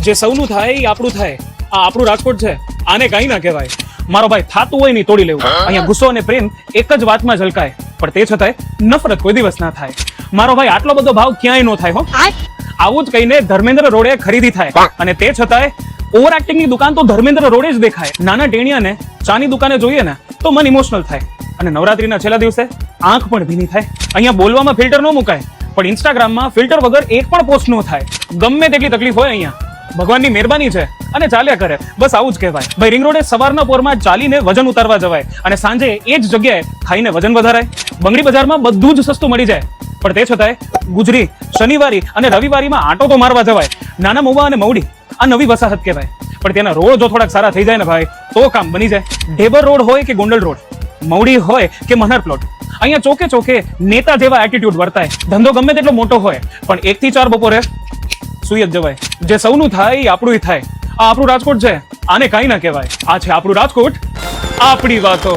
જે સૌનું થાય એ આપણું થાય. આ આપણું રાજકોટ છે, આને કઈ ના કહેવાય. મારો ભાઈ થાતું હોય નહીં તોડી લેવું. અહીંયા ગુસ્સો અને પ્રેમ એક જ વાતમાં ઝલકાય, પણ તે છતાંય નફરત કોઈ દિવસ ના થાય. મારો ભાઈ આટલો બધો ભાવ ક્યાંય નો થાય હો. આવું જ કહીને ધર્મેન્દ્ર રોડે ખરીદી થાય, અને તે છતાંય ઓવર એક્ટિંગ ની દુકાન તો ધર્મેન્દ્ર રોડે જ દેખાય. નાના ટેણિયાને ચાની દુકાને જોઈએ ને તો મન ઇમોશનલ થાય, અને નવરાત્રીના છેલ્લા દિવસે આંખ પણ ભીની થાય. અહીંયા બોલવામાં ફિલ્ટર ન મુકાય, પણ ઇન્સ્ટાગ્રામમાં ફિલ્ટર વગર એક પણ પોસ્ટ ન થાય. ગમે તેટલી તકલીફ હોય અહીંયા ભગવાનની મહેરબાની છે અને ચાલ્યા કરે, બસ આવું જ કહેવાય. ભાઈ રિંગ રોડે સવારના પોરમાં ચાલીને વજન ઉતારવા જવાય, અને સાંજે એ જ જગ્યાએ ખાઈને વજન વધારાય. બંગડી બજારમાં બધું જ સસ્તું મળી જાય, પણ તે છતાંય ગુજરી, શનિવારી અને રવિવારીમાં આટો તો મારવા જવાય. નાના મહુવા અને મવડી આ નવી વસાહત કહેવાય, પણ ત્યાંના રોડ જો થોડાક સારા થઈ જાય ને ભાઈ તો કામ બની જાય. ઢેબર રોડ હોય કે ગોંડલ રોડ, મવડી હોય કે મનહર પ્લોટ, અહીંયા ચોકે ચોકે નેતા જેવા એટીટ્યુડ વર્તાય. ધંધો ગમે તેટલો મોટો હોય, પણ 1 થી 4 બપોરે સુઈ જ જવાય. જે સૌનું થાય એ આપણું થાય. આ આપણું રાજકોટ છે, આને કઈ ના કહેવાય. આ છે આપણું રાજકોટ, આપણી વાતો.